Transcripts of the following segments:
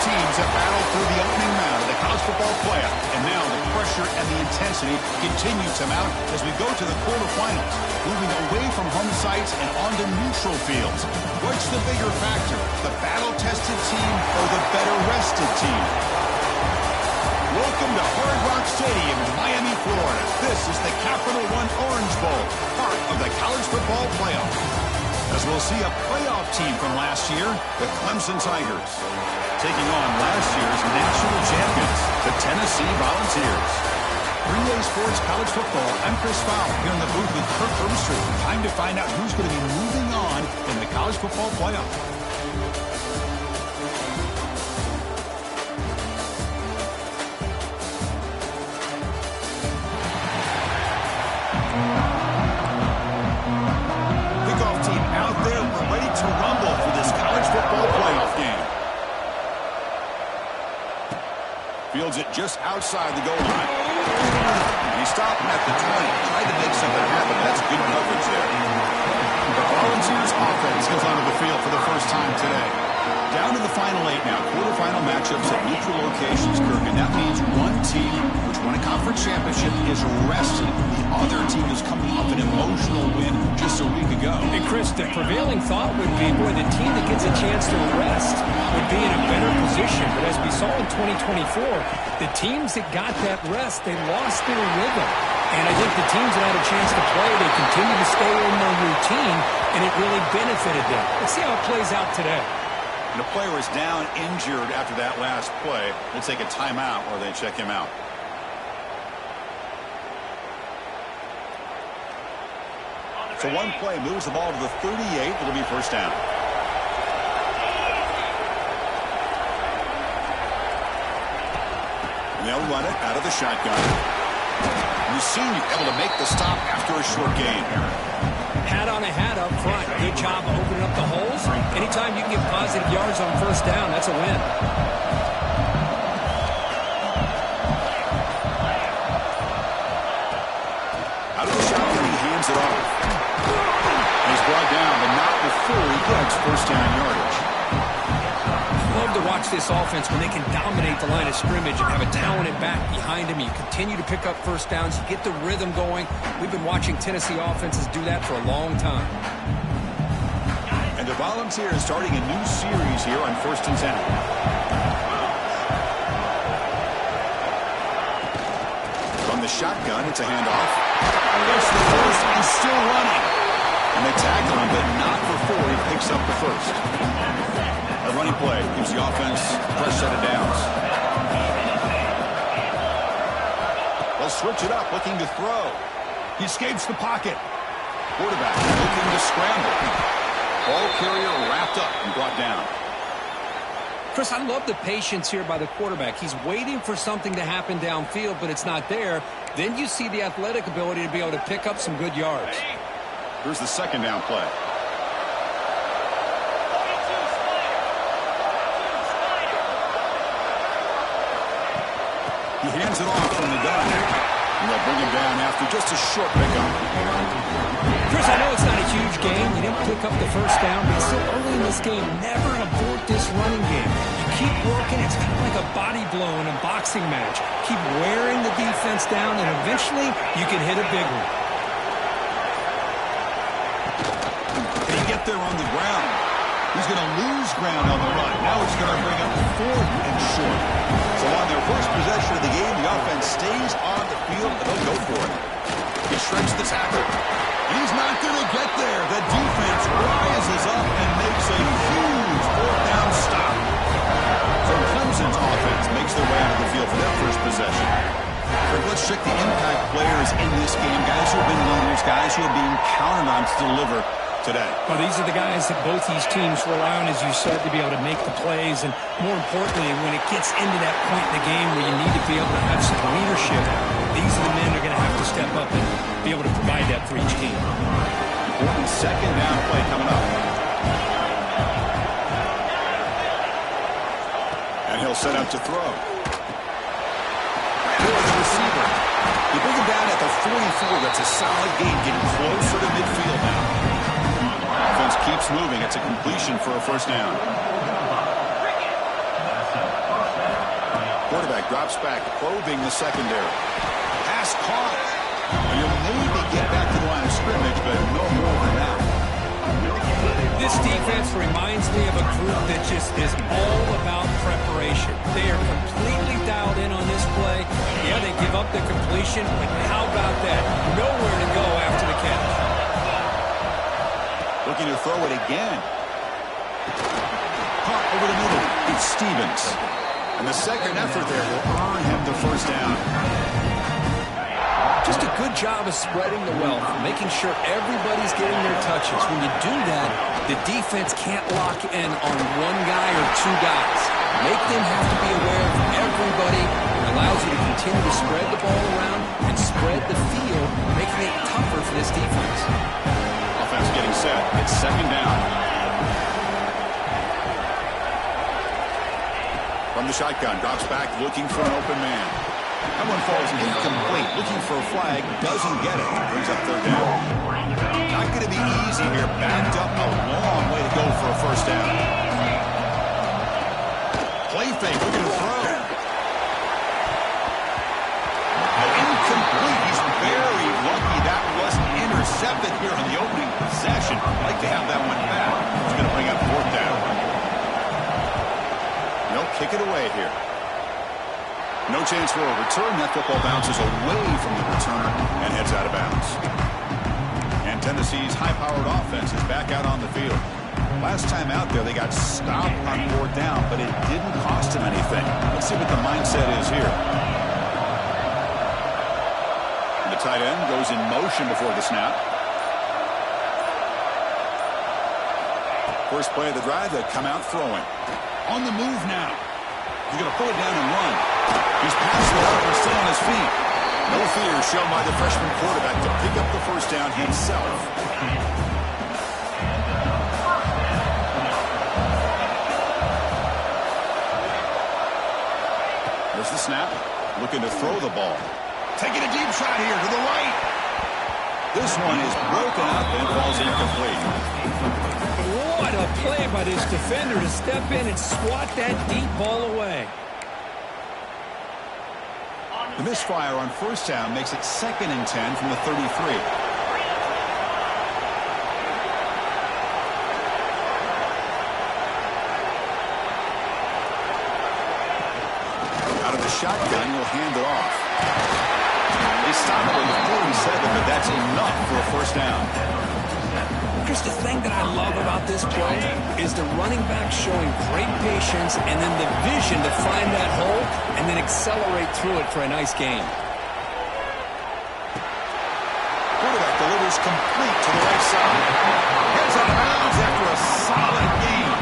teams have battled through the opening round of the college football playoff, and now the pressure and the intensity continue to mount as we go to the quarterfinals, moving away from home sites and onto neutral fields. What's the bigger factor, the battle-tested team or the better-rested team? Welcome to Hard Rock Stadium in Miami, Florida. This is the Capital One Orange Bowl, part of the college football playoff. As we'll see a playoff team from last year, the Clemson Tigers, taking on last year's national champions, the Tennessee Volunteers. 3A Sports College Football, I'm Chris Fowler, here in the booth with Kirk Brewster. Time to find out who's going to be moving on in the college football playoff. Fields it just outside the goal line. He stopped at the 20. Tried to make something happen. That's good coverage there. The Volunteers offense goes onto the field for the first time today. Down to the final 8 now. Quarterfinal matchups at neutral locations, Kirk. And that means one team, which won a conference championship, is rested. The other team is coming off an emotional win just a week ago. And Chris, the prevailing thought would be, boy, the team that gets a chance to rest would be in a better position. But as we saw in 2024, the teams that got that rest, they lost their rhythm. And I think the teams that had a chance to play, they continue to stay in their routine, and it really benefited them. Let's see how it plays out today. And the player is down injured after that last play. We'll take a timeout or they check him out. So one play moves the ball to the 38. It'll be first down. And they'll run it out of the shotgun. And the senior able to make the stop after a short gain. Hat on a hat up front. Good job opening up the holes. Anytime you can get positive yards on first down, that's a win. Out of the shotgun, he hands it off. And he's brought down, but not before he gets first down yardage. I love to watch this offense when they can dominate the line of scrimmage and have a talented back behind him. You continue to pick up first downs. You get the rhythm going. We've been watching Tennessee offenses do that for a long time. And the Volunteers starting a new series here on 1st and 10. From the shotgun, it's a handoff. Gets the first and still running. And they tackle him, but not before he picks up the first. A running play gives the offense a fresh set of downs. They'll switch it up, looking to throw. He escapes the pocket. Quarterback looking to scramble. Ball carrier wrapped up and brought down. Chris, I love the patience here by the quarterback. He's waiting for something to happen downfield, but it's not there. Then you see the athletic ability to be able to pick up some good yards. Here's the second down play. He hands it off from the gun. And they'll bring him down after just a short pickup. Chris, I know it's not a huge game. You didn't pick up the first down, but still early in this game, never abort this running game. You keep working. It's kind of like a body blow in a boxing match. Keep wearing the defense down, and eventually you can hit a big one. Can he get there on the ground? He's going to lose ground on the run. Now it's going to bring up 4th and short. So on their first possession of the game, the offense stays on the field, and they'll go for it. He shrinks the tackle. And he's not going to get there. The defense rises up and makes a huge 4th down stop. So Clemson's offense makes their way out of the field for their first possession. Let's check the impact players in this game. Guys who have been leaders, guys who are being counted on to deliver today. Well, these are the guys that both these teams rely on, as you said, to be able to make the plays. And more importantly, when it gets into that point in the game where you need to be able to have some leadership, these are the men that are going to have to step up and be able to provide that for each team. Important second down play coming up. And he'll set up to throw. For the receiver. They bring him down at the 44. That's a solid gain, getting closer to midfield now. Offense keeps moving. It's a completion for a first down. quarterback drops back, probing the secondary. Pass caught. You'll maybe get back to the line of scrimmage, but no more than that. This defense reminds me of a group that just is all about preparation. They are completely dialed in on this play. Yeah, they give up the completion, but how about that? Nowhere to go after the catch. Looking to throw it again. Caught over the middle. It's Stevens. And the second effort there will earn him the first down. Just a good job of spreading the wealth, making sure everybody's getting their touches. When you do that, the defense can't lock in on one guy or two guys. Make them have to be aware of everybody. It allows you to continue to spread the ball around and spread the field, making it tougher for this defense. Offense getting set. It's second down. From the shotgun, drops back, looking for an open man. That one falls incomplete. Looking for a flag, doesn't get it. Brings up third down. Not going to be easy here. Backed up a long way to go for a first down. Play fake, looking to throw. Incomplete. He's very lucky that wasn't intercepted here on the opening possession. Like to have that one back. It's going to bring up fourth down. They'll kick it away here. No chance for a return. That football bounces away from the returner and heads out of bounds. And Tennessee's high-powered offense is back out on the field. Last time out there, they got stopped on fourth down, but it didn't cost them anything. Let's see what the mindset is here. And the tight end goes in motion before the snap. First play of the drive, they come out throwing. On the move now. He's going to pull it down and run. He's passing it up and still on his feet. No fear shown by the freshman quarterback to pick up the first down himself. There's the snap. Looking to throw the ball. Taking a deep shot here to the right. This one is broken up and falls incomplete. What a play by this defender to step in and swat that deep ball away. The misfire on first down makes it 2nd and 10 from the 33. Out of the shotgun, he'll hand it off. They stop it at the 47, but that's enough for a first down. Chris, the thing that I love about this play is the running back showing great patience and then the vision to find that hole and then accelerate through it for a nice gain. Quarterback delivers complete to the right side. Heads out of bounds after a solid gain.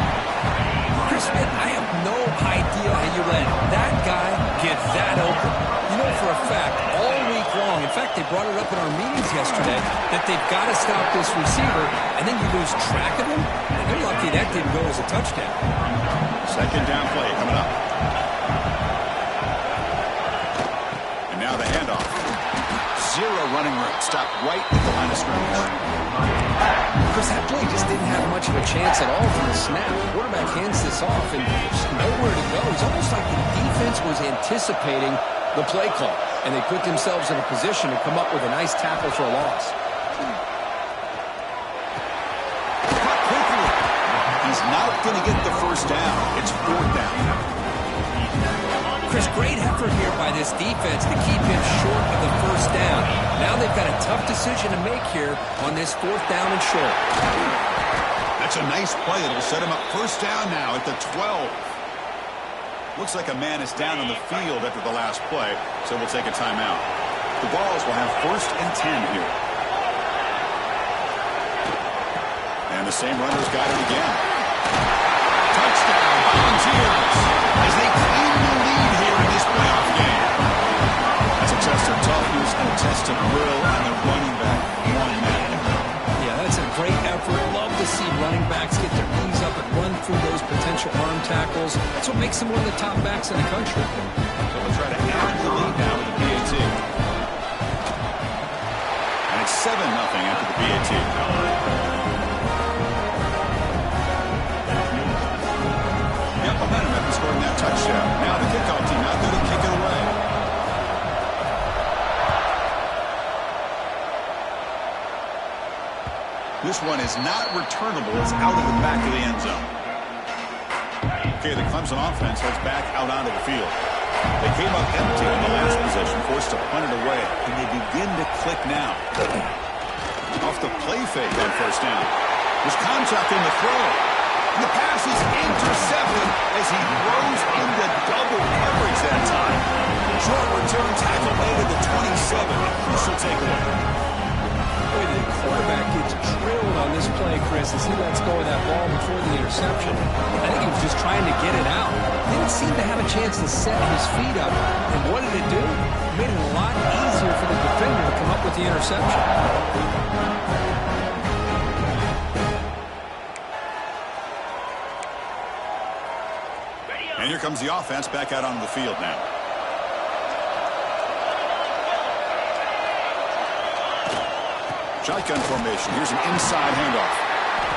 Chris, man, I have no idea how you let that guy get that open. You know for a fact, all week long, in fact, they brought it up in our meetings yesterday, that they've got to stop this receiver, and then you lose track of him, and they're lucky that didn't go as a touchdown. Second down play coming up. And now the handoff. Zero running room. Stopped right at the line of scrimmage. Chris, that play just didn't have much of a chance at all from the snap. The quarterback hands this off, and there's nowhere to go. It's almost like the defense was anticipating the play call, and they put themselves in a position to come up with a nice tackle for a loss. Cut quickly. He's not going to get the first down. It's fourth down. Chris, great effort here by this defense to keep him short of the first down. Now they've got a tough decision to make here on this fourth down and short. That's a nice play. It'll set him up first down now at the 12. Looks like a man is down on the field after the last play, so we'll take a timeout. The Vols will have first and 10 here. And the same runner's got it again. Touchdown, Volunteers, as they claim the lead here in this playoff game. That's a test of toughness and a test of will on the running back one man. Yeah, that's a great effort. Love to see running backs get their knees up and run through those potential arm tackles. That's what makes them one of the top backs in the country. So we'll try to add the lead now with the PAT. And it's 7-0 after the PAT. Yep, momentum after scoring that touchdown. Now the kickoff team out there to kick it away. This one is not returnable. It's out of the back of the end zone. Okay, the Clemson offense heads back out onto the field. They came up empty in the last possession, forced to punt it away, and they begin to click now. Off the play fake on first down. There's contact in the throw. And the pass is intercepted as he throws into double coverage that time. Short return tackle made at the 27. A crucial takeaway. Boy, the quarterback gets drilled on this play, Chris, as he lets go of that ball before the interception. I think he was just trying to get it out. Didn't seem to have a chance to set his feet up. And what did it do? It made it a lot easier for the defender to come up with the interception. And here comes the offense back out onto the field now. Shotgun formation. Here's an inside handoff.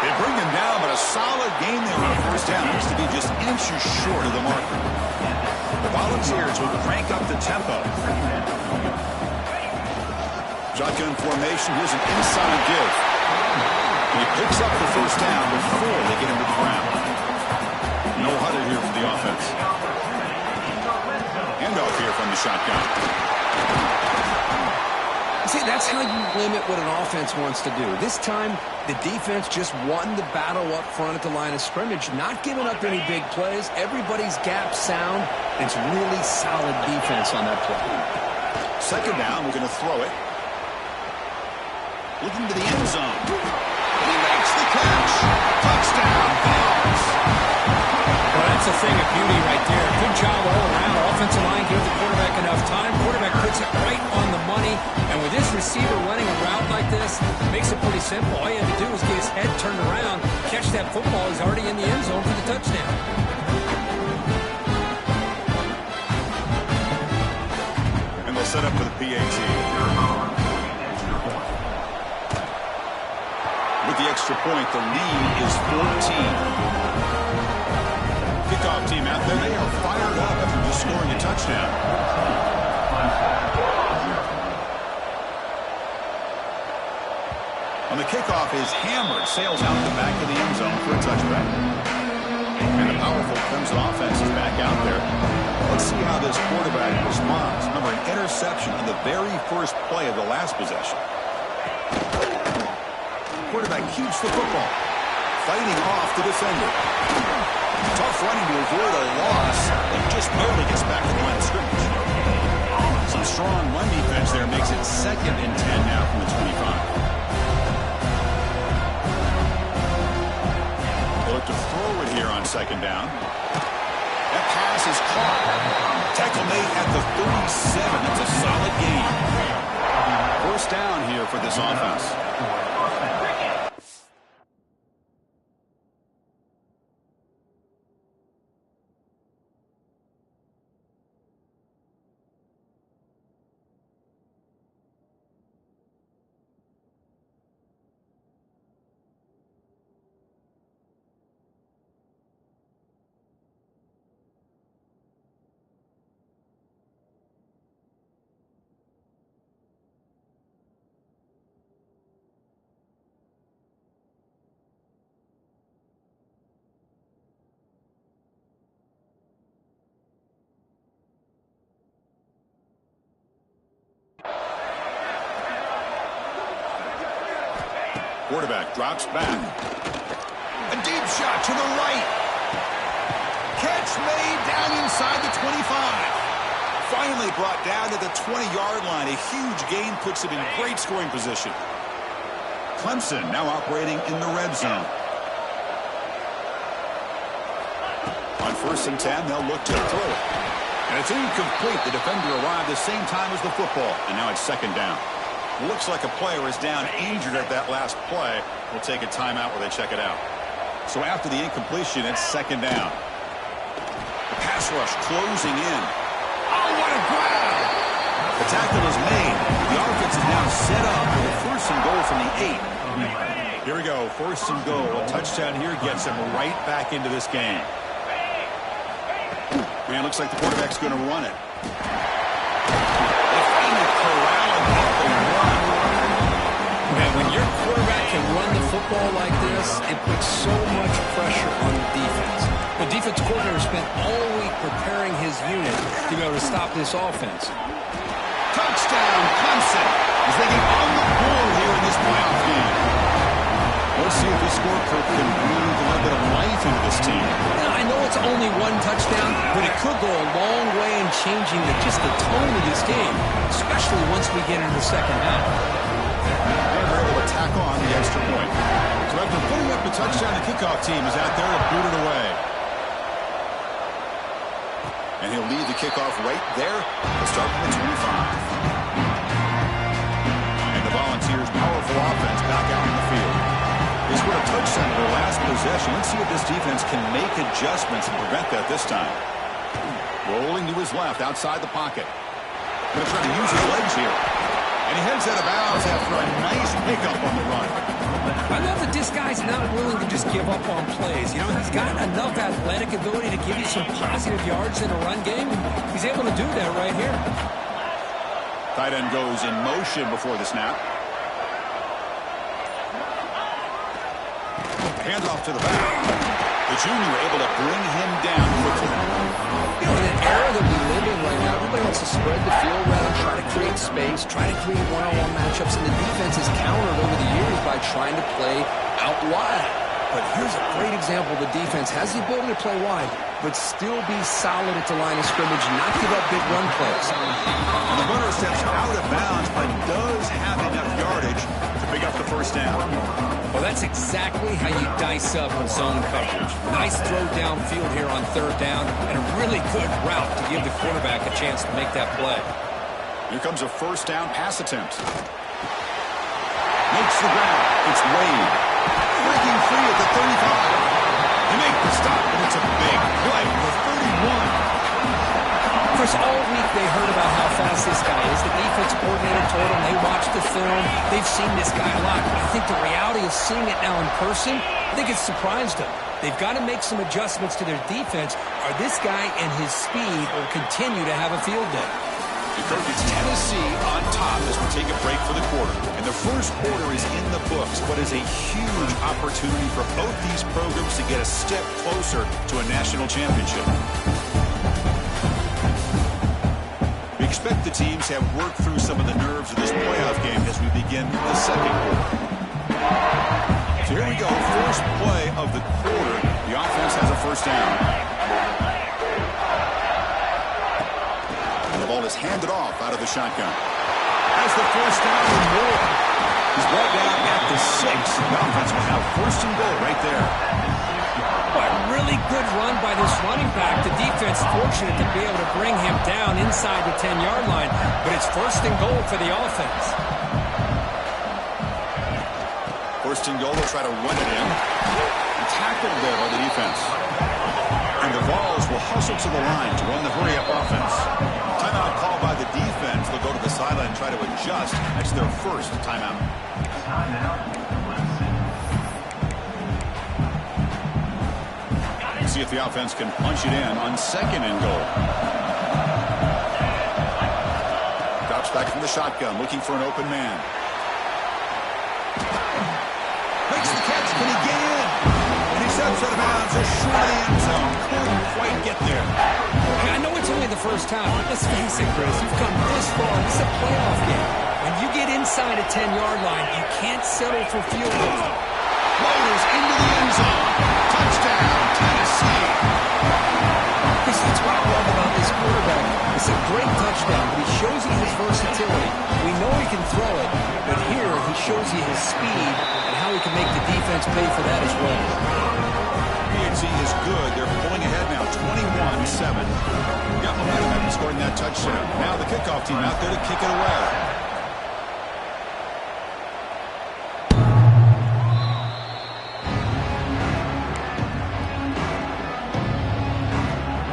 They bring him down, but a solid game there on first down. Looks to be just inches short of the marker. The Volunteers will crank up the tempo. Shotgun formation. Here's an inside give. And he picks up the first down before they get him to the ground. No huddle here for the offense. Handoff here from the shotgun. See, that's how you limit what an offense wants to do. This time, the defense just won the battle up front at the line of scrimmage, not giving up any big plays. Everybody's gap sound. It's really solid defense on that play. Second down, we're going to throw it. Looking to the end zone. And he makes the catch. Touchdown, Bills. Well, that's a thing of beauty right there. Good job all around. Offensive line give the quarterback enough time. Quarterback puts it right on the money. And with this receiver running a route like this, it makes it pretty simple. All you have to do is get his head turned around, catch that football. He's already in the end zone for the touchdown. And they'll set up for the PAT. With the extra point, the lead is 14. Kickoff team out there, they are fired up after just scoring a touchdown. On the kickoff is hammered, sails out the back of the end zone for a touchback. And the powerful Clemson offense is back out there. Let's see how this quarterback responds. Remember, an interception on the very first play of the last possession. Quarterback keeps the football, fighting off the defender. Tough running to avoid a loss, and just barely gets back to the line of scrimmage. Some strong run defense there makes it 2nd and 10 now from the 25. They look to throw it here on second down. That pass is caught. Tackle made at the 37. That's a solid gain. First down here for this offense. Quarterback drops back. A deep shot to the right. Catch made down inside the 25. Finally brought down to the 20-yard line. A huge gain puts him in great scoring position. Clemson now operating in the red zone. On 1st and 10, they'll look to throw it. And it's incomplete. The defender arrived the same time as the football. And now it's 2nd down. Looks like a player is down injured at that last play. We'll take a timeout where they check it out. So after the incompletion, it's 2nd down. The pass rush closing in. Oh, what a grab! The tackle is made. The offense is now set up for the 1st and goal from the 8. Here we go, 1st and goal. A touchdown here gets them right back into this game. Man, looks like the quarterback's going to run it. And when your quarterback can run the football spent all week preparing his unit to be able to stop this offense. Touchdown, Clemson, as they get on the board here in this playoff game. Let's see if this score can breathe a little bit of life into this team. Now, I know it's only one touchdown, but it could go a long way in changing just the tone of this game, especially once we get into the second half. They're able to tack on the extra point. So after putting up the touchdown, the kickoff team is out there to boot it away. And he'll lead the kickoff right there. He'll start from the 25. And the Volunteers' powerful offense back out in the field. They scored a touchdown in their last possession. Let's see if this defense can make adjustments and prevent that this time. Rolling to his left, outside the pocket. Going to try to use his legs here. And he heads out of bounds after a nice pickup on the run. I love that this guy's not willing to just give up on plays. You know, he's got enough athletic ability to give you some positive yards in a run game. He's able to do that right here. Tight end goes in motion before the snap. Handoff to the back. The junior able to bring him down quickly. You know, in an era that we live in right now, everybody wants to spread the field rather than try to create space, try to create one-on-one matchups, and the defense has countered over the years by trying to play out wide. But here's a great example. The defense has the ability to play wide, but still be solid at the line of scrimmage, not give up big run plays. And the runner steps out of bounds, but does have enough yardage to pick up the first down. Well, that's exactly how you dice up with zone coverage. Nice throw downfield here on third down, and a really good route to give the quarterback a chance to make that play. Here comes a first down pass attempt. Makes the ground. It's Wade. Breaking free at the 35. They make the stop, and it's a big play for 31. Chris, all week they heard about how fast this guy is. The defense coordinator told them they watched the film. They've seen this guy a lot. But I think the reality of seeing it now in person, I think it's surprised them. They've got to make some adjustments to their defense, or this guy and his speed will continue to have a field day. It's Tennessee on top as we take a break for the quarter. And the first quarter is in the books, but is a huge opportunity for both these programs to get a step closer to a national championship. We expect the teams have worked through some of the nerves of this playoff game as we begin the second quarter. So here we go, first play of the quarter. The offense has a first down. The ball is handed off out of the shotgun. Has the first down and more. He's brought down at the 6. The offense will have first and goal right there. Boy, really good run by this running back. The defense fortunate to be able to bring him down inside the 10-yard line, but it's first and goal for the offense. First and goal, they'll try to run it in. And tackled there by the defense. And the Vols will hustle to the line to run the hurry-up offense. Timeout call by the defense. They'll go to the sideline and try to adjust. That's their first timeout. See if the offense can punch it in on second and goal. Drops back from the shotgun, looking for an open man. Makes the catch. Can he get in? And he steps out of bounds. A short end zone. Couldn't quite get there. I know it's only the first time, but let's face it, Chris. You've come this far. This is a playoff game. When you get inside a 10-yard line, you can't settle for field goals. Floaters into the end zone. Touchdown, Tennessee. Chris, that's what I love about this quarterback. It's a great touchdown, but he shows you his versatility. We know he can throw it, but here he shows you his speed and how he can make the defense pay for that as well. PNC is good. They're pulling ahead now, 21-7. Got momentum after scoring that touchdown. Now the kickoff team out there to kick it away.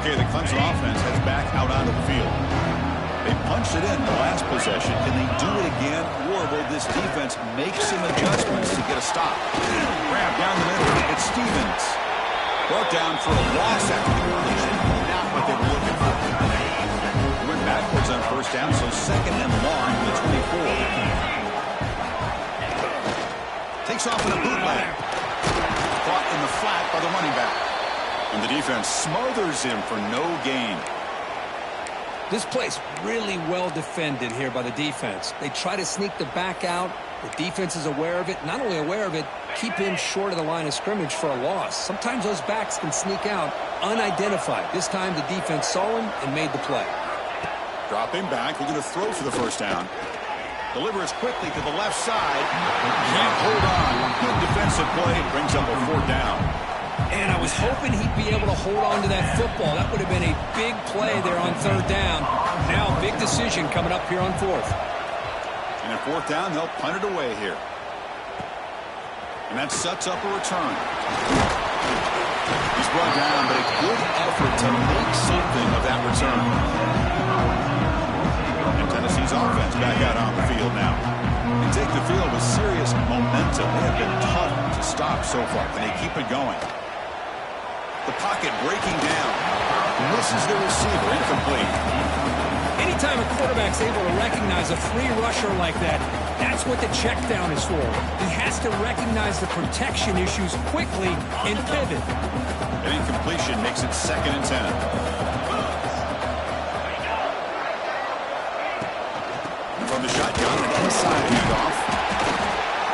Okay, the Clemson offense heads back out onto the field. They punched it in the last possession. Can they do it again, or will this defense make some adjustments to get a stop? Grab down the middle. It's Stevens. Brought down for a loss after the completion. Not what they were looking for. Went backwards on first down, so second and long to the 24. Takes off in a bootleg. Caught in the flat by the running back. And the defense smothers him for no gain. This play's really well defended here by the defense. They try to sneak the back out. The defense is aware of it. Not only aware of it, keep him short of the line of scrimmage for a loss. Sometimes those backs can sneak out unidentified. This time the defense saw him and made the play. Drop him back. We're going to throw for the first down. Delivers quickly to the left side. Can't hold on. Good defensive play. Brings up a fourth down. And I was hoping he'd be able to hold on to that football. That would have been a big play there on third down. Now a big decision coming up here on fourth. And at fourth down, they'll punt it away here. And that sets up a return. He's brought down, but a good effort to make something of that return. And Tennessee's offense back out on the field now. They take the field with serious momentum. They have been tough to stop so far. Can they keep it going? The pocket breaking down. Misses the receiver. Incomplete. Anytime a quarterback's able to recognize a free rusher like that, that's what the check down is for. He has to recognize the protection issues quickly and pivot. An incompletion makes it 2nd and 10. From the shotgun, an inside handoff.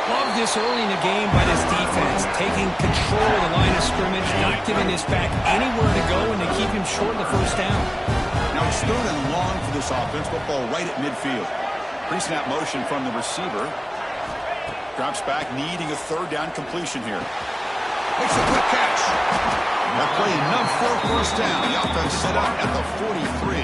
Love this early in the game by this defense, taking control of the line of scrimmage, not giving this back anywhere to go, and they keep him short of the first down. Now it's third and long for this offense. Football right at midfield. Pre-snap motion from the receiver. Drops back, needing a third down completion here. Makes a quick catch. That play enough for a first down. The offense set up at the 43.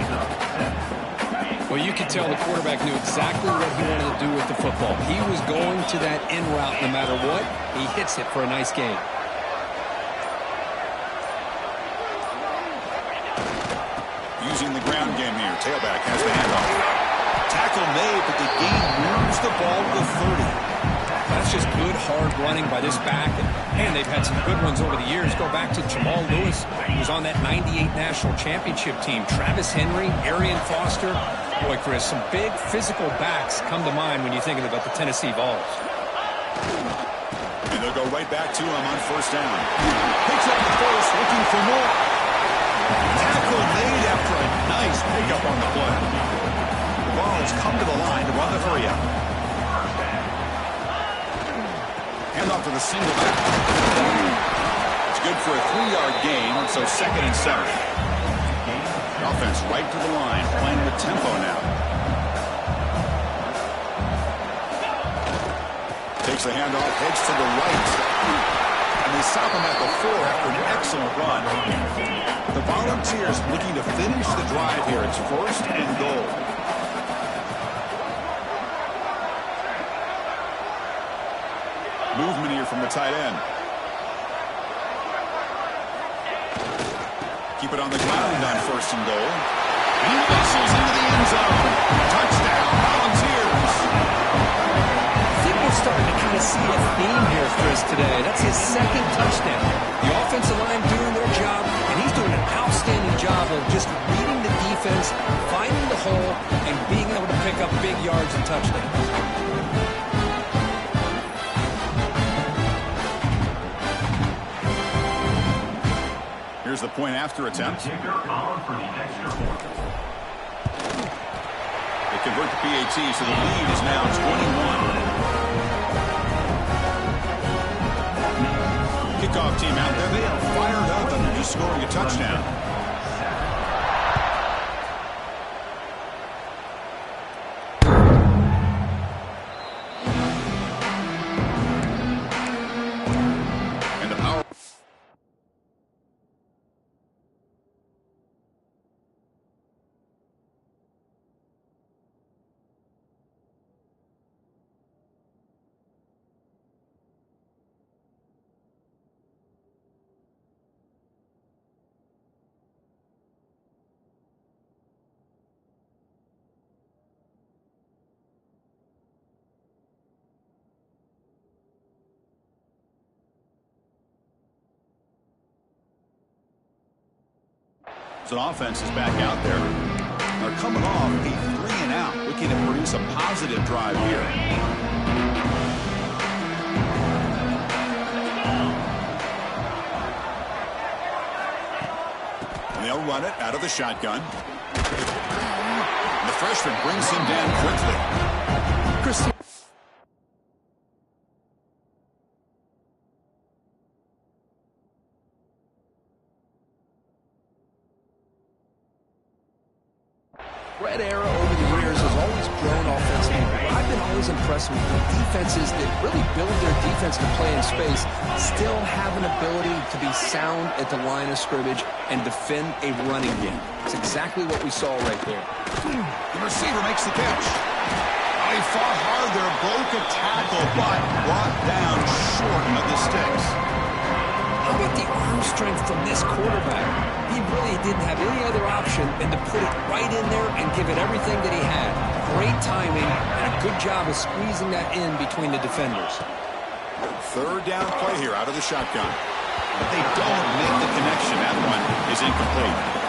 Well, you could tell the quarterback knew exactly what he wanted to do with the football. He was going to that in route no matter what. He hits it for a nice gain. Using the ground game here. Tailback has the handoff. Tackle made, but the gain moves the ball to the 30. That's just good, hard running by this back. And they've had some good ones over the years. Go back to Jamal Lewis, who was on that 98 National Championship team. Travis Henry, Arian Foster. Boy, Chris, some big physical backs come to mind when you're thinking about the Tennessee Vols. And they'll go right back to him on first down. Picks up the first, looking for more. Tackle made after a nice pickup on the play. The Vols come to the line to run the hurry up. Hand off to the single back. It's good for a 3-yard gain, so 2nd and 7. Offense right to the line, playing with tempo now. Takes the handoff, heads to the right. And they stop him at the 4 after an excellent run. The Volunteers looking to finish the drive here. It's 1st and goal. Movement here from the tight end. Keep it on the ground on 1st and goal. And he muscles into the end zone. Touchdown, Volunteers. I think we're starting to kind of see a theme here, Chris, today. That's his 2nd touchdown. The offensive line doing their job, and he's doing an outstanding job of just reading the defense, finding the hole, and being able to pick up big yards and touchdowns. Here's the point after attempt. They convert the PAT, so the lead is now 21. Kickoff team out there. They are fired up and they're just scoring a touchdown. So the offense is back out there. They're coming off a 3-and-out, looking to produce a positive drive here. run it out of the shotgun. The freshman brings him down quickly. Chris, Red Arrow over the years has always grown offensively, but I've been always impressed with the defenses that really build their defense to play in space, still have an ability to be sound at the line of scrimmage and defend a running game. It's exactly what we saw right there. The receiver makes the catch. Oh, he fought hard there, broke a tackle, but brought down short of the sticks. How about the arm strength from this quarterback? He really didn't have any other option than to put it right in there and give it everything that he had. Great timing and a good job of squeezing that in between the defenders. Third down play here out of the shotgun. But they don't make the connection. That one is incomplete.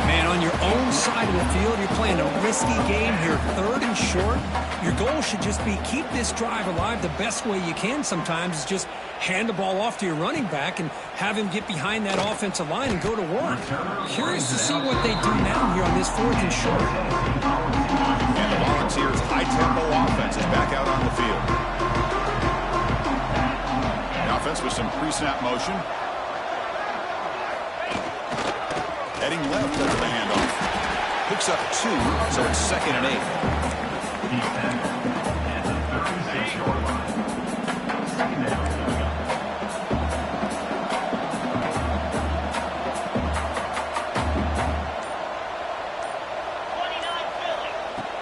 Man, on your own side of the field, you're playing a risky game here, third and short. Your goal should just be keep this drive alive the best way you can sometimes is just hand the ball off to your running back and have him get behind that offensive line and go to work. Curious to see what they do now here on this fourth and short. And the Volunteers' high-tempo offense is back out on the field. The offense with some pre-snap motion. Heading left after the handoff. Picks up 2, so it's 2nd and 8.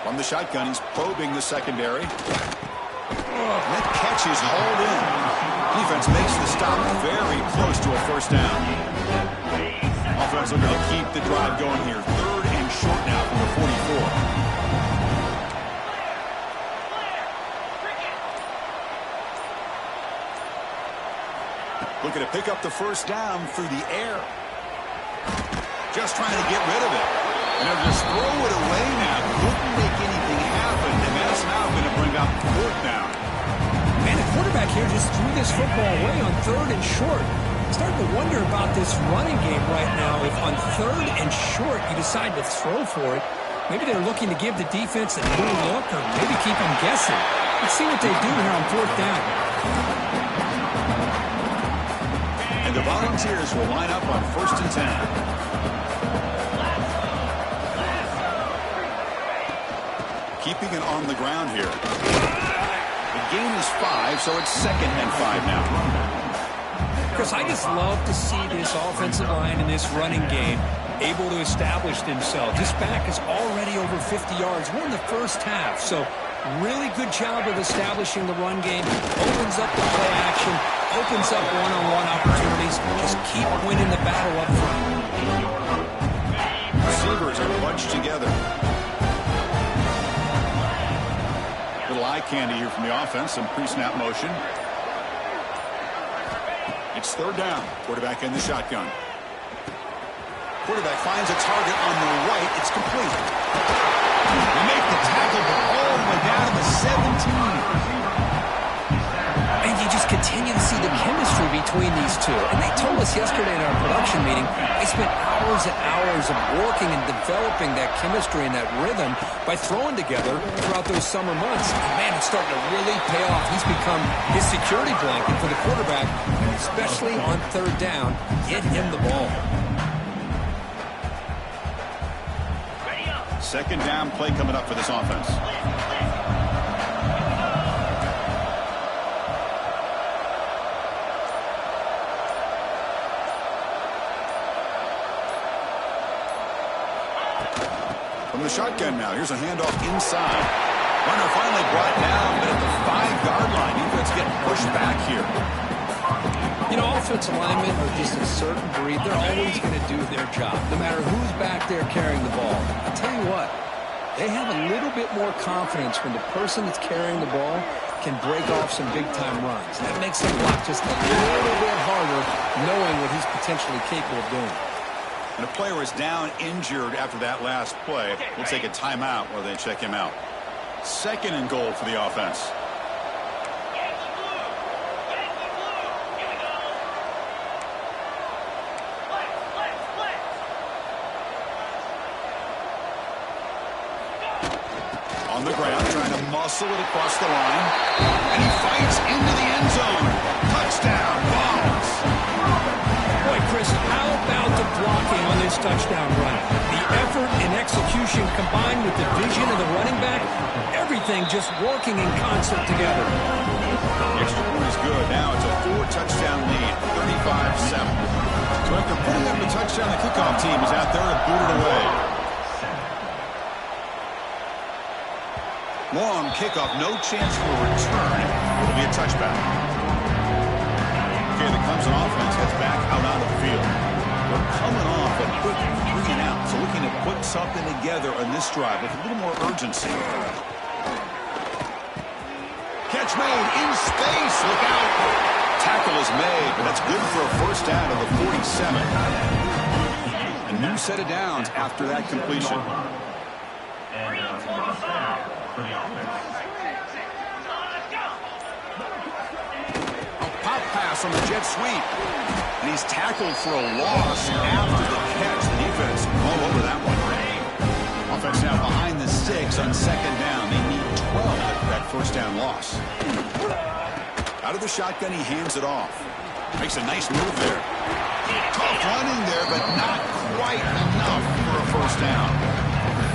From the shotgun, he's probing the secondary. And that catch is hauled in. Defense makes the stop very close to a first down. Offense looking to keep the drive going here. Third and short now from the 44. Looking to pick up the first down through the air. Just trying to get rid of it. And they'll just throw it away now. Couldn't make anything happen. And that's now going to bring up fourth down. Man, the quarterback here just threw this football away on third and short. Starting to wonder about this running game right now. If on third and short you decide to throw for it, maybe they're looking to give the defense a new look or maybe keep them guessing. Let's see what they do here on fourth down. And the Volunteers will line up on 1st and 10. Keeping it on the ground here. The gain is 5, so it's 2nd and 5 now. Chris, I just love to see this offensive line in this running game able to establish themselves. This back is already over 50 yards. We're in the first half, so really good job of establishing the run game. Opens up the play action, opens up one-on-one opportunities. Just keep winning the battle up front. Receivers are bunched together. Little eye candy here from the offense, some pre-snap motion. It's third down. Quarterback in the shotgun. Quarterback finds a target on the right. It's complete. They make the tackle, but all the way down to the 17. And you just continue to see the chemistry between these two. And they told us yesterday in our production meeting, they spent hours and hours of working and developing that chemistry and that rhythm by throwing together throughout those summer months. And man, it's starting to really pay off. He's become his security blanket for the quarterback, especially on third down. Get him the ball. Second down play coming up for this offense. From the shotgun now, here's a handoff inside. Runner finally brought down, but at the 5-yard line, defense getting pushed back here. You know, offensive linemen are just a certain breed. They're always going to do their job, no matter who's back there carrying the ball. I'll tell you what, they have a little bit more confidence when the person that's carrying the ball can break off some big-time runs. That makes them block just a little bit harder, knowing what he's potentially capable of doing. And a player is down injured after that last play. We'll take a timeout while they check him out. 2nd and goal for the offense. hustle it across the line. And he fights into the end zone. Touchdown, Vols. Boy, Chris, how about the blocking on this touchdown run? The effort and execution combined with the vision of the running back, everything just working in concert together. The extra point is good. Now it's a 4-touchdown lead, 35-7. So after putting up a touchdown, the kickoff team is out there to boot it away. Long kickoff, no chance for a return. It'll be a touchback. Okay, the Clemson offense heads back out on the field. We're coming off a quick 3 and out, so looking to put something together on this drive with a little more urgency. Catch made in space. Look out. Tackle is made, but that's good for a first down of the 47. A new set of downs after that completion. On the jet sweep. And he's tackled for a loss after the catch. The defense all over that one. Offense now behind the 6 on second down. They need 12 after that first down loss. Out of the shotgun, he hands it off. Makes a nice move there. Tough running there, but not quite enough for a first down.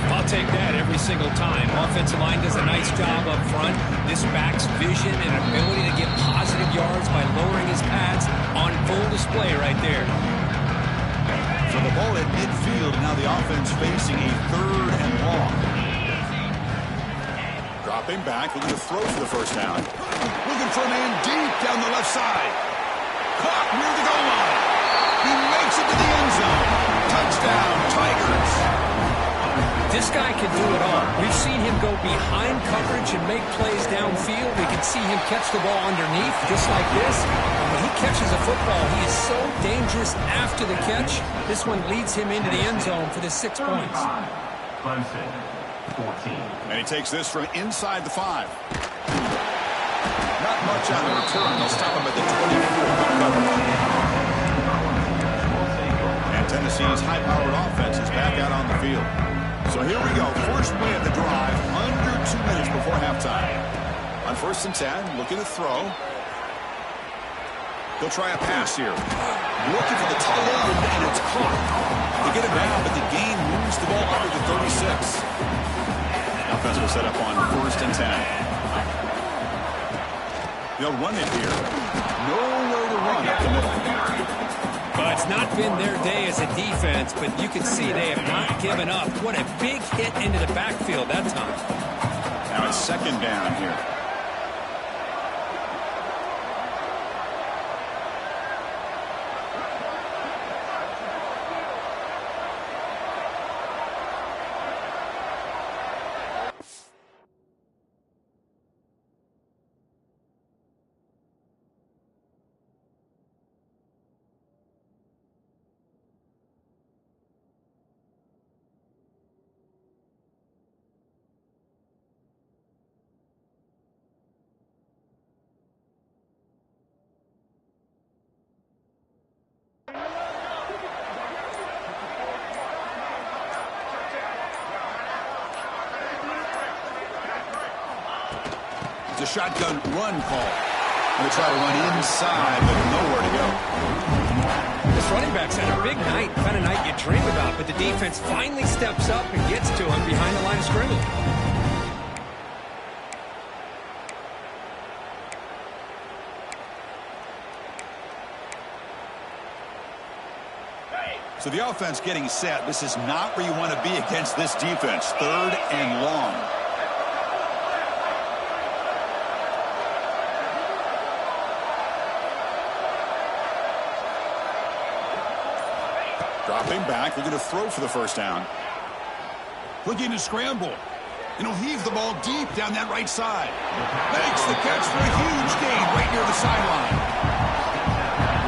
I'll take that every single time. Offensive line does a nice job up front. This back's vision and ability to get positive yards by lowering his pads on full display right there. So the ball at midfield, and now the offense facing a 3rd and long. Dropping back, looking to throw for the first down. Looking for a man deep down the left side. Caught near the goal line. He makes it to the end zone. Touchdown, Tigers. This guy can do it all. We've seen him go behind coverage and make plays downfield. We can see him catch the ball underneath, just like this. And when he catches a football, he is so dangerous after the catch. This one leads him into the end zone for the 6 points. Clemson, 14. And he takes this from inside the 5. Not much on the return. They'll stop him at the 24. And Tennessee's high-powered offense is back out on the field. So here we go. First play of the drive, under 2 minutes before halftime. On 1st and 10, looking to throw. He'll try a pass here. Looking for the tight end, and it's caught. They get it down, but the gain moves the ball under the 36. Offense will set up on 1st and 10. They'll run it here. Nowhere to run up the middle. Well, it's not been their day as a defense, but you can see they have not given up. What a big hit into the backfield that time. Now it's 2nd down here. It's a shotgun run call. Going to try to run inside, but nowhere to go. This running back's had a big night, kind of night you dream about, but the defense finally steps up and gets to him behind the line of scrimmage. So the offense getting set. This is not where you want to be against this defense. 3rd and long. Dropping back, looking to throw for the first down. Looking to scramble. And he'll heave the ball deep down that right side. Makes the catch for a huge gain right near the sideline.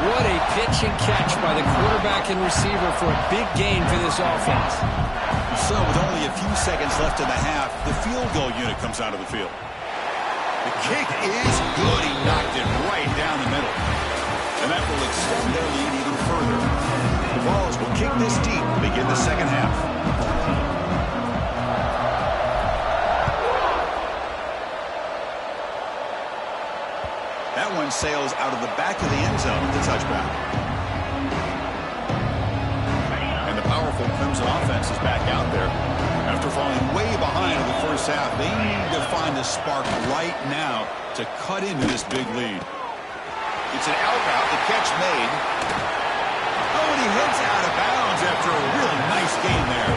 What a pitch and catch by the quarterback and receiver for a big gain for this offense. So with only a few seconds left in the half, the field goal unit comes out of the field. The kick is good. He knocked it right down the middle. And that will extend their lead even further. The Vols will kick this deep to begin the second half. That one sails out of the back of the end zone with the touchback. And the powerful Clemson offense is back out there. After falling way behind in the first half, they need to find a spark right now to cut into this big lead. It's an out route, the catch made. Oh, and he heads out of bounds after a really nice gain there.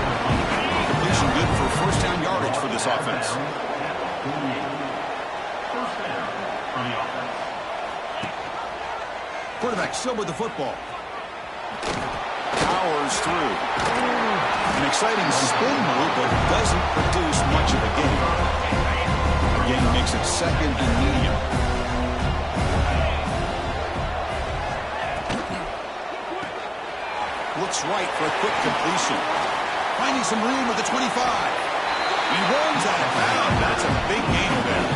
Completion good for first down yardage for this offense. Quarterback still with the football. Powers through. An exciting spin move, but doesn't produce much of a gain. Again, makes it second and medium. Looks right for a quick completion. Finding some room at the 25. He runs out of bounds. That's a big gain there.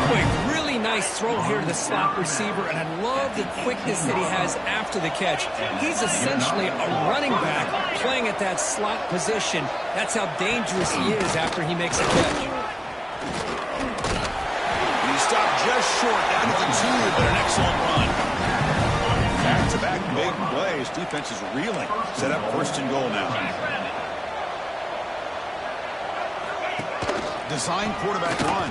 Quick, really nice throw here to the slot receiver, and I love the quickness that he has after the catch. He's essentially a running back playing at that slot position. That's how dangerous he is after he makes a catch. And he stopped just short, down to the 2, but an excellent run. Back-to-back big plays. Defense is reeling. Set up first and goal now. Design quarterback run.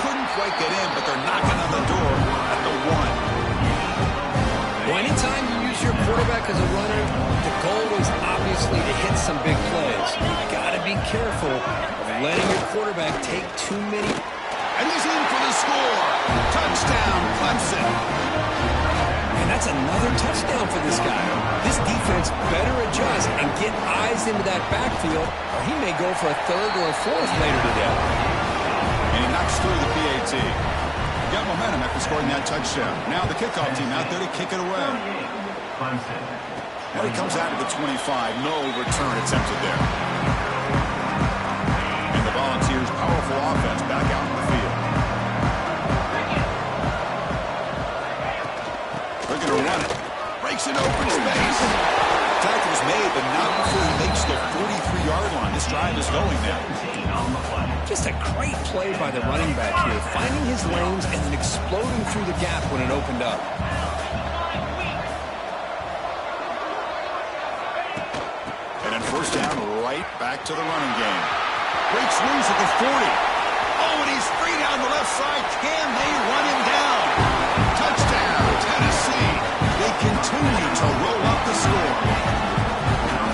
Couldn't quite get in, but they're knocking on the door at the 1. Well, anytime you use your quarterback as a runner, the goal is obviously to hit some big plays. You've got to be careful of letting your quarterback take too many. And he's in for the score. Touchdown, Clemson. And that's another touchdown for this guy. This defense better adjust and get eyes into that backfield, or he may go for a third or a fourth later today. And he knocks through the PAT. Got momentum after scoring that touchdown. Now the kickoff team out there to kick it away. Now he comes out of the 25. No return attempted there. And the Volunteers' powerful offense back out in the field. They're going to run it. Breaks an open space. Tackle's made, but not before he makes the 43-yard line. This drive is going now. Just a great play by the running back here, finding his lanes and then exploding through the gap when it opened up. And then first down, right back to the running game. Breaks loose at the 40. Oh, and he's free down the left side. Can they run him down? Touchdown, Tennessee. They continue to roll up the score.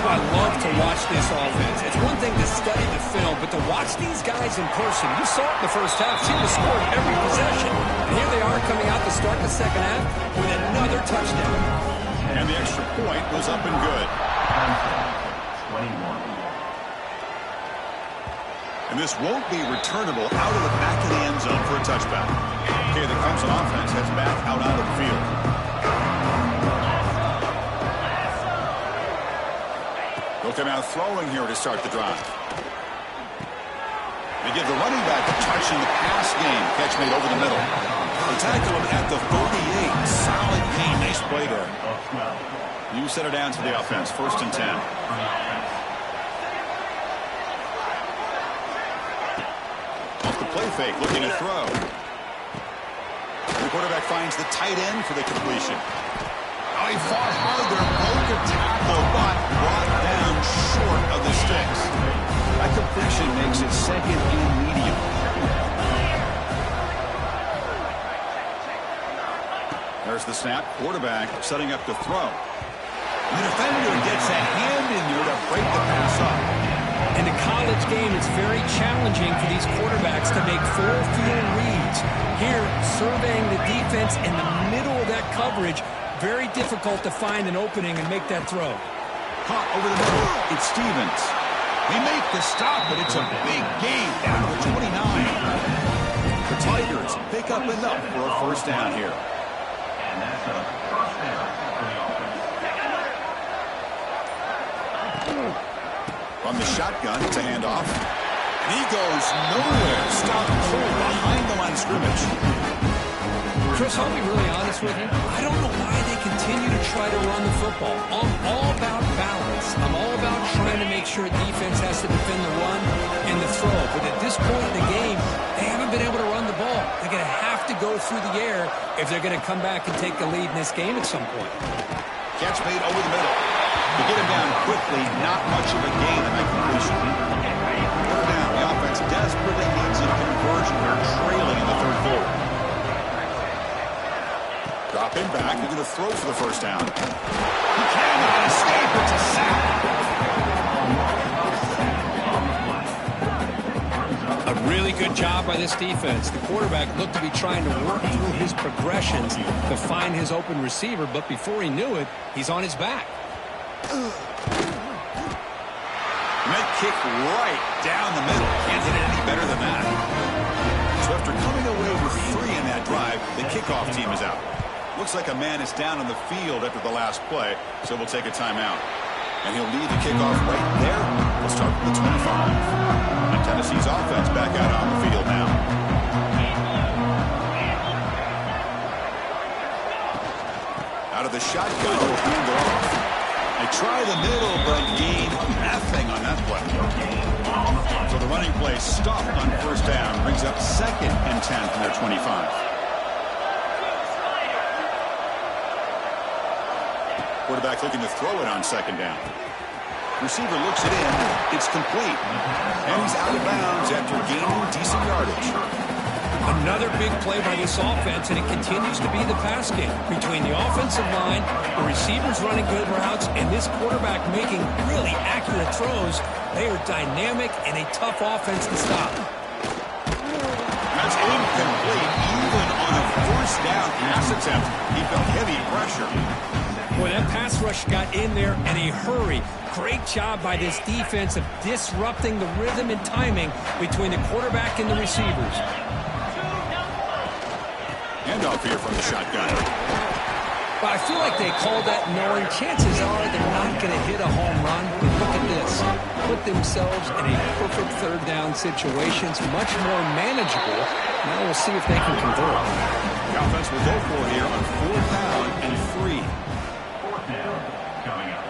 I love to watch this offense. It's one thing to study the film, but to watch these guys in person, you saw it in the first half, seemed to score every possession. And here they are coming out to start the second half with another touchdown. And the extra point was up and good. 21. And this won't be returnable out of the back of the end zone for a touchback. Okay, the Clemson offense heads back out onto the field. They'll come out throwing here to start the drive. They give the running back a touch in the pass game. Catch made over the middle. They tackle him at the 38. Solid gain. Nice play there. You set it down to the offense. First and 10. Off the play fake. Looking to throw. The quarterback finds the tight end for the completion. Oh, he fought hard there. Broke a tackle, but brought down short of the sticks. That completion makes it second and medium. There's the snap. Quarterback setting up to throw. The defender gets a hand in there to break the pass up. In the college game, it's very challenging for these quarterbacks to make full field reads. Here, surveying the defense in the middle of that coverage, very difficult to find an opening and make that throw. Caught over the middle. It's Stevens. They make the stop, but it's a big gain down to the 29. The Tigers pick up enough for a first down here. And that's a first down for the offense. From the shotgun, it's a handoff. And he goes nowhere. Stopped cold behind the line of scrimmage. Chris, I'll be really honest with you. I don't know why they continue to try to run the football. I'm all about balance. I'm all about trying to make sure defense has to defend the run and the throw. But at this point in the game, they haven't been able to run the ball. They're going to have to go through the air if they're going to come back and take the lead in this game at some point. Catch made over the middle. To get him down quickly, not much of a gain on that completion. Third down, the offense desperately needs a conversion. They're trailing in the third quarter. Drop him back. They're going to throw for the first down. He cannot escape. It's a sack. A really good job by this defense. The quarterback looked to be trying to work through his progressions to find his open receiver, but before he knew it, he's on his back. And that kick right down the middle. Can't hit it any better than that. So after coming away with 3 in that drive, the kickoff team is out. Looks like a man is down on the field after the last play, so we'll take a timeout. And he'll lead the kickoff right there. We'll start with the 25. And Tennessee's offense back out on the field now. Out of the shotgun, he'll hand it off. They try the middle, but gain nothing on that play. So the running play stopped on first down, brings up 2nd and 10 from their 25. Quarterback looking to throw it on 2nd down. Receiver looks it in. It's complete. And he's out of bounds after gaining decent yardage. Another big play by this offense, and it continues to be the pass game. Between the offensive line, the receivers running good routes, and this quarterback making really accurate throws, they are dynamic and a tough offense to stop. That's incomplete. Even on a first down pass attempt, he felt heavy pressure. Boy, that pass rush got in there in a hurry. Great job by this defense of disrupting the rhythm and timing between the quarterback and the receivers. Handoff here from the shotgun. But I feel like they called that knowing chances are they're not going to hit a home run. But look at this. Put themselves in a perfect 3rd down situation. It's much more manageable. Now we'll see if they can convert. The offense will go for it here on 4th down and 3. 4th down coming up.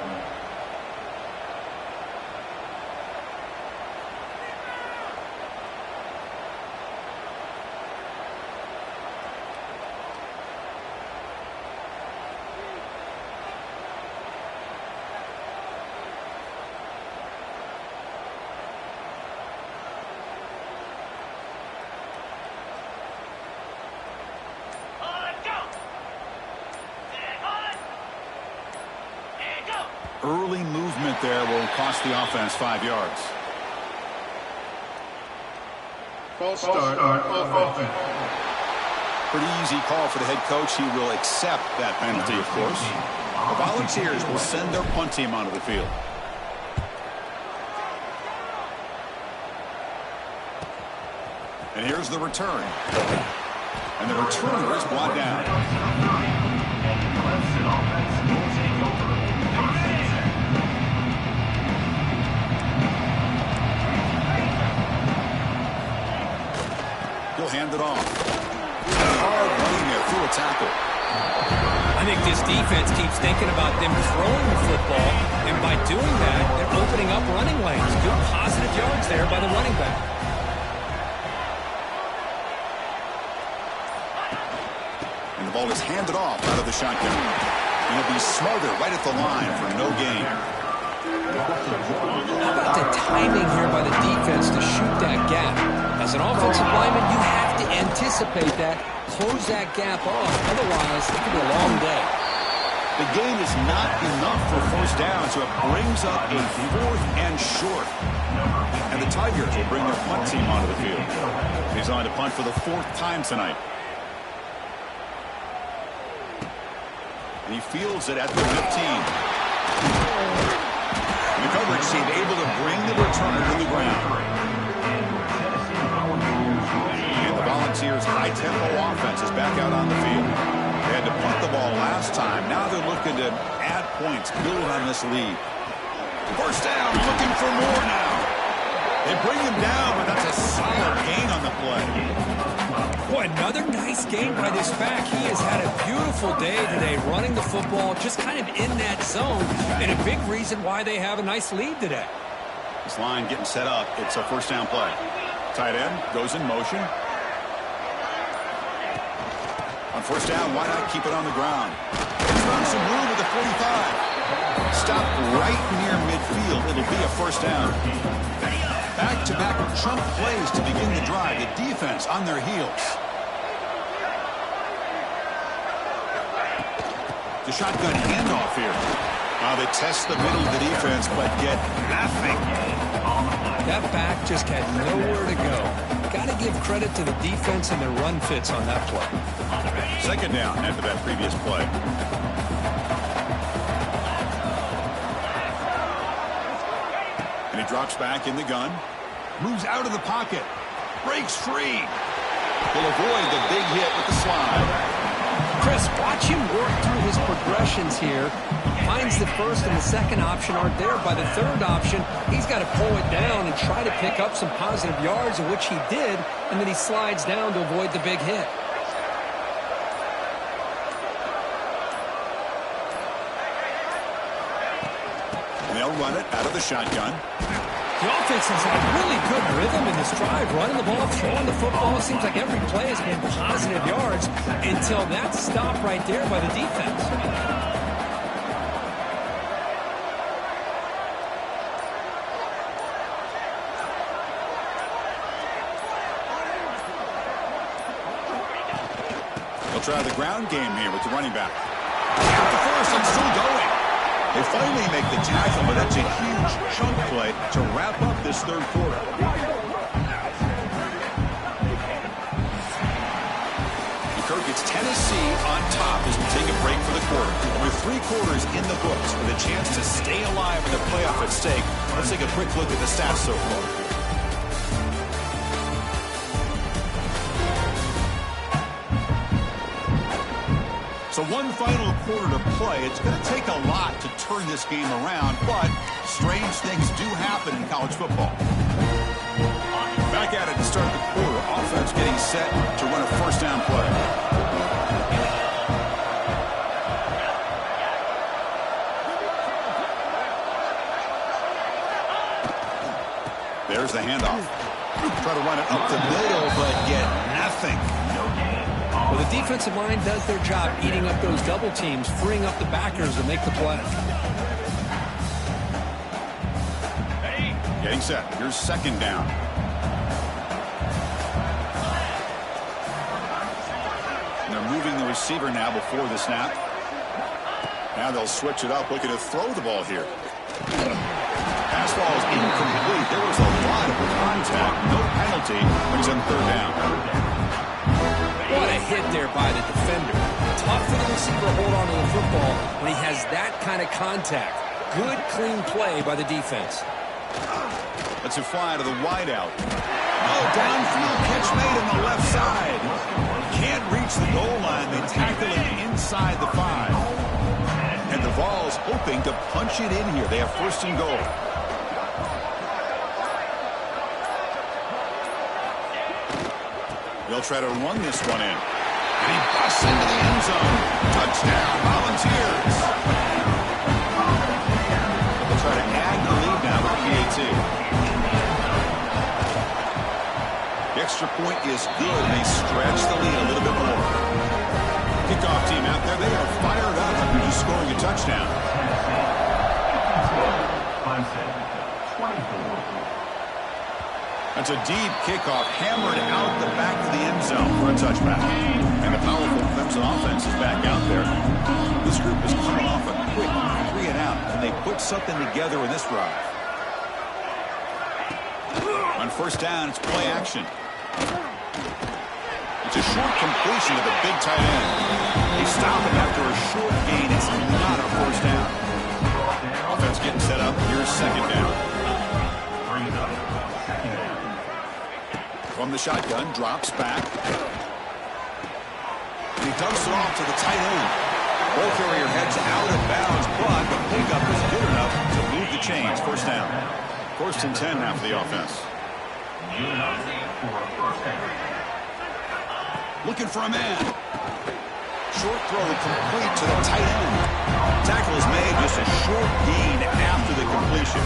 Early movement there will cost the offense 5 yards. False start of offense. Pretty easy call for the head coach. He will accept that penalty, of course. The Volunteers will send their punt team onto the field. And here's the return. And the returner is brought down. Clemson offense will take over. He'll hand it off. Hard running there through a tackle. I think this defense keeps thinking about them throwing the football, and by doing that, they're opening up running lanes. Good positive yards there by the running back. And the ball is handed off out of the shotgun. And he'll be smarter right at the line for no gain. How about the timing here by the defense to shoot that gap? As an offensive lineman, you have to anticipate that, close that gap off. Otherwise, it could be a long day. The gain is not enough for first down, so it brings up a 4th and short. And the Tigers will bring their punt team onto the field. He's on to punt for the 4th time tonight. And he fields it at the 15. The coverage team able to bring the returner to the ground. And the Volunteers' high-tempo offense is back out on the field. They had to punt the ball last time. Now they're looking to add points, build on this lead. First down, looking for more now. They bring him down, but that's a solid gain on the play. Boy, another nice game by this back. He has had a beautiful day today running the football, just kind of in that zone, and a big reason why they have a nice lead today. This line getting set up. It's a first down play. Tight end goes in motion. On first down, why not keep it on the ground? He's found some room at the 45. Stop right near midfield. It'll be a first down. Back-to-back chunk plays to begin the drive. The defense on their heels. The shotgun handoff here. They test the middle of the defense, but get nothing. That back just had nowhere to go. Got to give credit to the defense and their run fits on that play. Second down after that previous play. And he drops back in the gun. Moves out of the pocket. Breaks free. Will avoid the big hit with the slide. Chris, watch him work through his progressions here. Finds the first and the second option aren't there. By the third option, he's got to pull it down and try to pick up some positive yards, which he did, and then he slides down to avoid the big hit. And they'll run it out of the shotgun. The offense has had really good rhythm in this drive, running the ball, throwing the football. It seems like every play has been positive yards until that stop right there by the defense. They'll try the ground game here with the running back. At the first, and still going. They finally make the tackle, but that's a huge chunk play to wrap up this third quarter. Kirk, it's Tennessee on top as we take a break for the quarter. With 3 quarters in the books with a chance to stay alive in the playoff at stake, let's take a quick look at the stats so far. So one final quarter to play. It's going to take a lot to turn this game around, but strange things do happen in college football. Back at it to start the quarter. Offense getting set to run a first down play. There's the handoff. Try to run it up the middle, but get nothing. Well, the defensive line does their job eating up those double teams, freeing up the backers to make the play. Getting set. Here's second down. And they're moving the receiver now before the snap. Now they'll switch it up, looking to throw the ball here. Pass ball is incomplete. There was a lot of contact. No penalty. Brings on third down. What a hit there by the defender. Tough for the receiver to hold on to the football when he has that kind of contact. Good, clean play by the defense. Let's it fly to the wideout. Oh, downfield catch made on the left side. Can't reach the goal line. They tackle it inside the 5. And the Vols hoping to punch it in here. They have first and goal. They'll try to run this one in. And he busts into the end zone. Touchdown, Volunteers. They'll try to add the lead now with PAT. The extra point is good, and they stretch the lead a little bit more. Kickoff team out there, they are fired up after just scoring a touchdown. Clemson, 24. That's a deep kickoff, hammered out the back of the end zone for a touchback. And the powerful Clemson offense is back out there. This group is coming off a quick 3 and out, and they put something together in this drive. On first down, it's play action. It's a short completion to the big tight end. They stop him after a short gain. It's not a first down. Offense getting set up. Here's second down. From the shotgun, drops back. He dumps it off to the tight end. Ball carrier heads out of bounds, but the pickup is good enough to move the chains. First down. First and 10 now for the offense. Looking for a man. Short throw complete to the tight end. Tackle is made, just a short gain after the completion.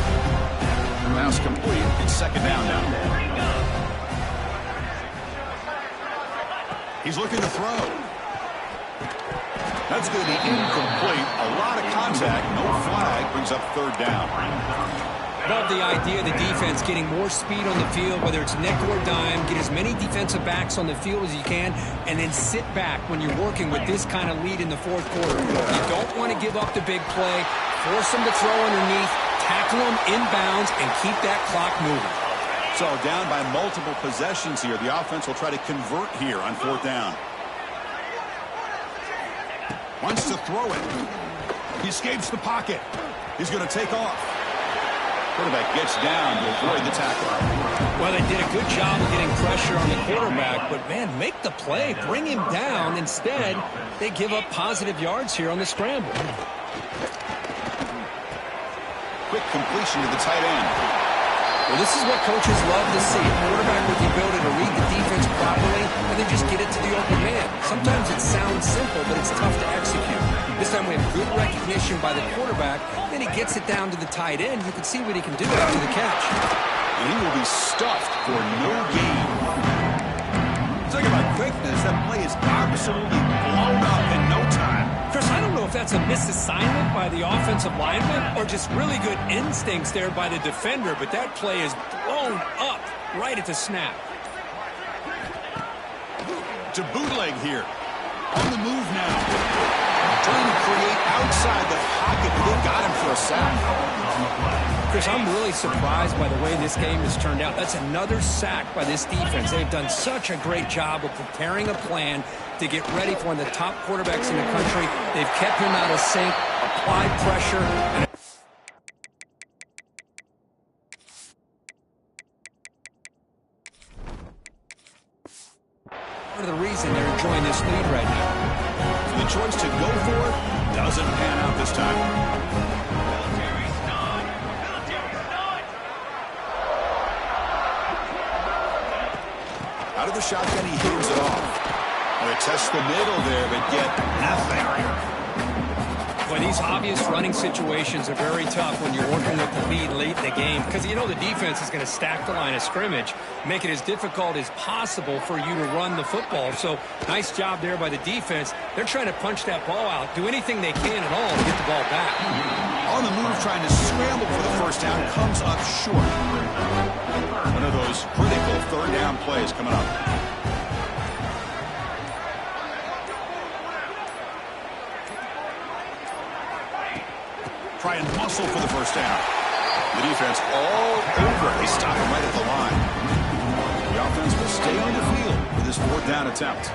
Pass complete. It's second down now. He's looking to throw. That's going to be incomplete. A lot of contact. No flag. Brings up third down. Love the idea of the defense getting more speed on the field, whether it's nickel or dime. Get as many defensive backs on the field as you can, and then sit back when you're working with this kind of lead in the fourth quarter. You don't want to give up the big play. Force them to throw underneath, tackle them inbounds, and keep that clock moving. So down by multiple possessions here. The offense will try to convert here on fourth down. Wants to throw it. He escapes the pocket. He's going to take off. Quarterback gets down to avoid the tackle. Well, they did a good job of getting pressure on the quarterback, but, man, make the play. Bring him down. Instead, they give up positive yards here on the scramble. Quick completion to the tight end. Well, this is what coaches love to see. A quarterback with the ability to read the defense properly and then just get it to the open man. Sometimes it sounds simple, but it's tough to execute. This time we have good recognition by the quarterback. Then he gets it down to the tight end. You can see what he can do after the catch. And he will be stuffed for no gain. Talking about quickness, that play is absolutely blown up in no time. Chris, I don't know if that's a misassignment by the offensive lineman or just really good instincts there by the defender, but that play is blown up right at the snap. To bootleg here. On the move now. Trying to create outside the pocket, but they got him for a sack. Chris, I'm really surprised by the way this game has turned out. That's another sack by this defense. They've done such a great job of preparing a plan to get ready for one of the top quarterbacks in the country. They've kept him out of sync, applied pressure. Part of the reason they're enjoying this lead right now. The choice to go for it doesn't pan out this time. Out of the shotgun, he hands it off. They test the middle there, but get nothing. Boy, these obvious running situations are very tough when you're working with the lead late in the game because you know the defense is going to stack the line of scrimmage, make it as difficult as possible for you to run the football. So nice job there by the defense. They're trying to punch that ball out, do anything they can at all to get the ball back. On the move, trying to scramble for the first down, comes up short. One of those critical third down plays coming up. Try and muscle for the first down. The defense all over. They stop him right at the line. The offense will stay on the field with this fourth down attempt.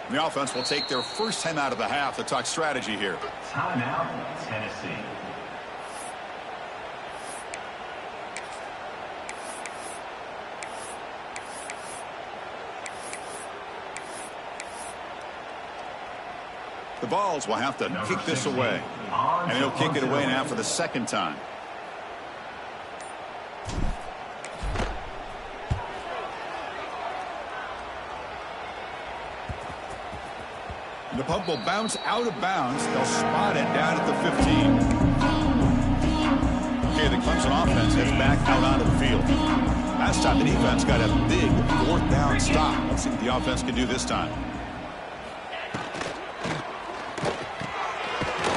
The offense will take their first time out of the half to talk strategy here. Timeout, Tennessee. The Vols will have to kick this away. And he'll kick it away now for the second time. The punt will bounce out of bounds. They'll spot it down at the 15. Okay, the Clemson offense heads back out onto the field. Last time the defense got a big fourth down stop. Let's see what the offense can do this time.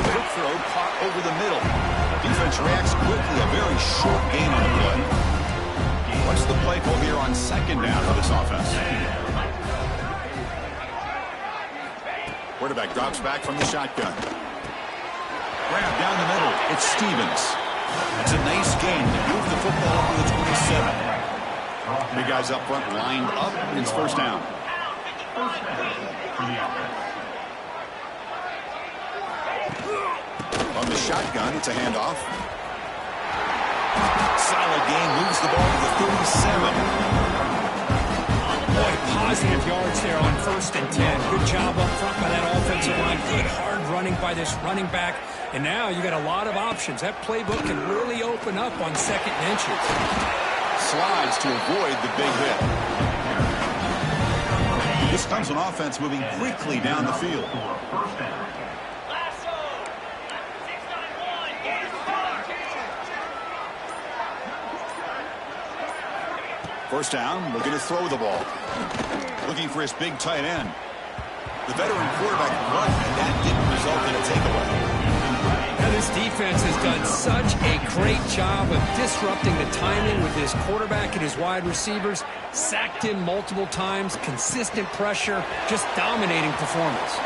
Quick throw caught over the middle. Defense reacts quickly. A very short gain on the play. What's the play call here on second down for this offense? Quarterback drops back from the shotgun. Grab down the middle. It's Stevens. It's a nice gain to move the football up to the 27. Big guys up front lined up. It's first down. On the shotgun, it's a handoff. Solid gain. Moves the ball to the 37. Boy, plenty of yards there on 1st and 10. Good job up front by that offensive line. Good hard running by this running back. And now you got a lot of options. That playbook can really open up on 2nd and inches. Slides to avoid the big hit. This Clemson offense moving quickly down the field. First down, looking to throw the ball. Looking for his big tight end. The veteran quarterback run, and that didn't result in a takeaway. Now this defense has done such a great job of disrupting the timing with his quarterback and his wide receivers. Sacked him multiple times, consistent pressure, just dominating performance.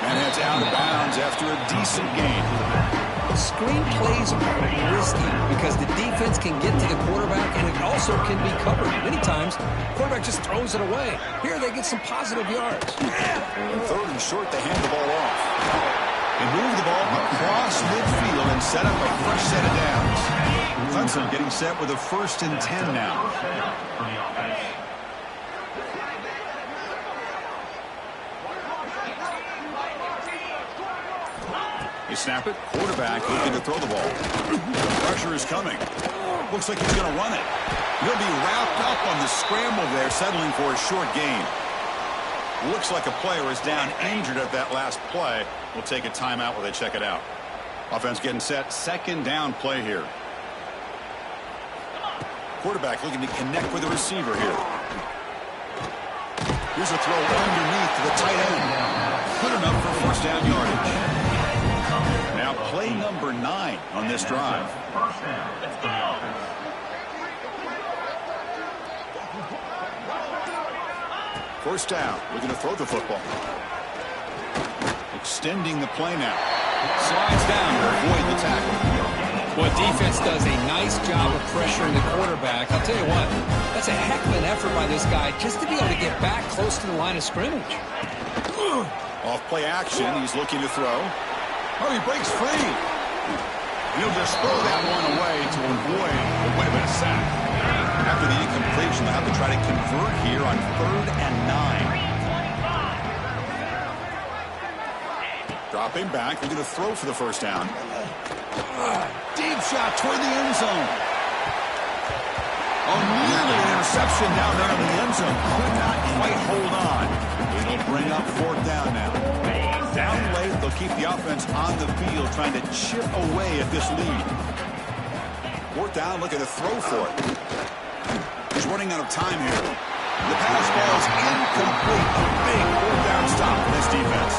And it's out of bounds after a decent gain. Screen plays are risky because the defense can get to the quarterback and it also can be covered. Many times, the quarterback just throws it away. Here they get some positive yards. And 3rd and short, they hand the ball off. They move the ball across midfield and set up a fresh set of downs. Clemson getting set with a 1st and 10 now. They snap it. Quarterback looking to throw the ball. Pressure is coming. Looks like he's going to run it. He'll be wrapped up on the scramble there, settling for a short gain. Looks like a player is down injured at that last play. We'll take a timeout while they check it out. Offense getting set. 2nd down play here. Quarterback looking to connect with the receiver here. Here's a throw underneath to the tight end. Good enough for 1st down yardage. Now play number 9 on this drive. First down. Looking to throw the football. Extending the play now. Slides down to avoid the tackle. Well, defense does a nice job of pressuring the quarterback. I'll tell you what, that's a heck of an effort by this guy just to be able to get back close to the line of scrimmage. Off play action. He's looking to throw. Oh, he breaks free. He'll just throw that one away to avoid what would have been a sack. After the incompletion, they'll have to try to convert here on 3rd and 9. Dropping back, looking to throw for the 1st down. Deep shot toward the end zone. Oh, nearly an interception down there in the end zone. Could not quite hold on. It'll bring up 4th down now. Down late, they'll keep the offense on the field, trying to chip away at this lead. 4th down, looking to throw for it. He's running out of time here. The pass ball is incomplete. A big 4th down stop for this defense.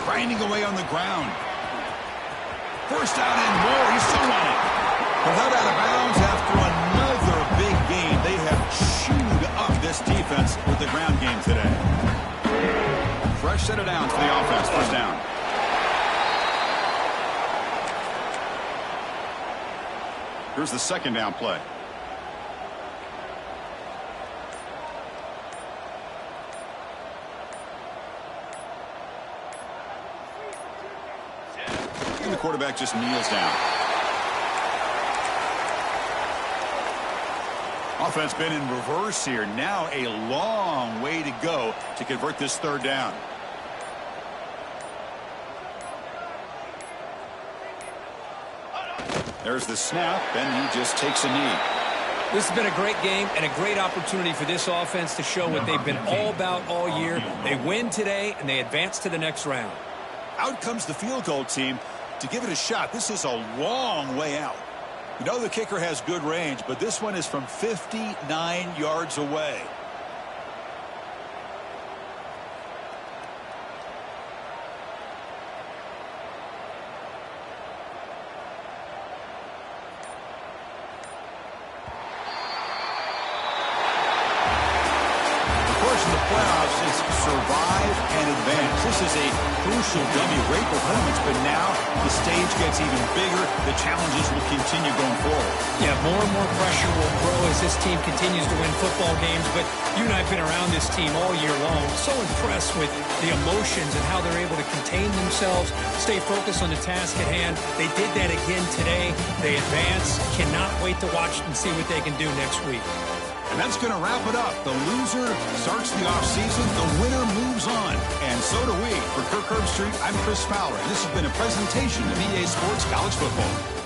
Grinding away on the ground. 1st down and more. He's still running. But not out of bounds after another big game. They have chewed up this defense with the ground game today. Fresh set of downs for the offense. 1st down. Here's the 2nd down play. And the quarterback just kneels down. Offense been in reverse here. Now a long way to go to convert this 3rd down. There's the snap, and he just takes a knee. This has been a great game and a great opportunity for this offense to show what they've been all about all year. They win today, and they advance to the next round. Out comes the field goal team to give it a shot. This is a long way out. You know the kicker has good range, but this one is from 59 yards away. Playoffs is survive and advance. This is a crucial W. Great performance, but now the stage gets even bigger, the challenges will continue going forward. Yeah, more and more pressure will grow as this team continues to win football games. But you and I have been around this team all year long. So impressed with the emotions and how they're able to contain themselves, stay focused on the task at hand. They did that again today. They advance. Cannot wait to watch and see what they can do next week. And that's going to wrap it up. The loser starts the offseason. The winner moves on. And so do we. For Kirk Herbstreit, I'm Chris Fowler. And this has been a presentation of EA Sports College Football.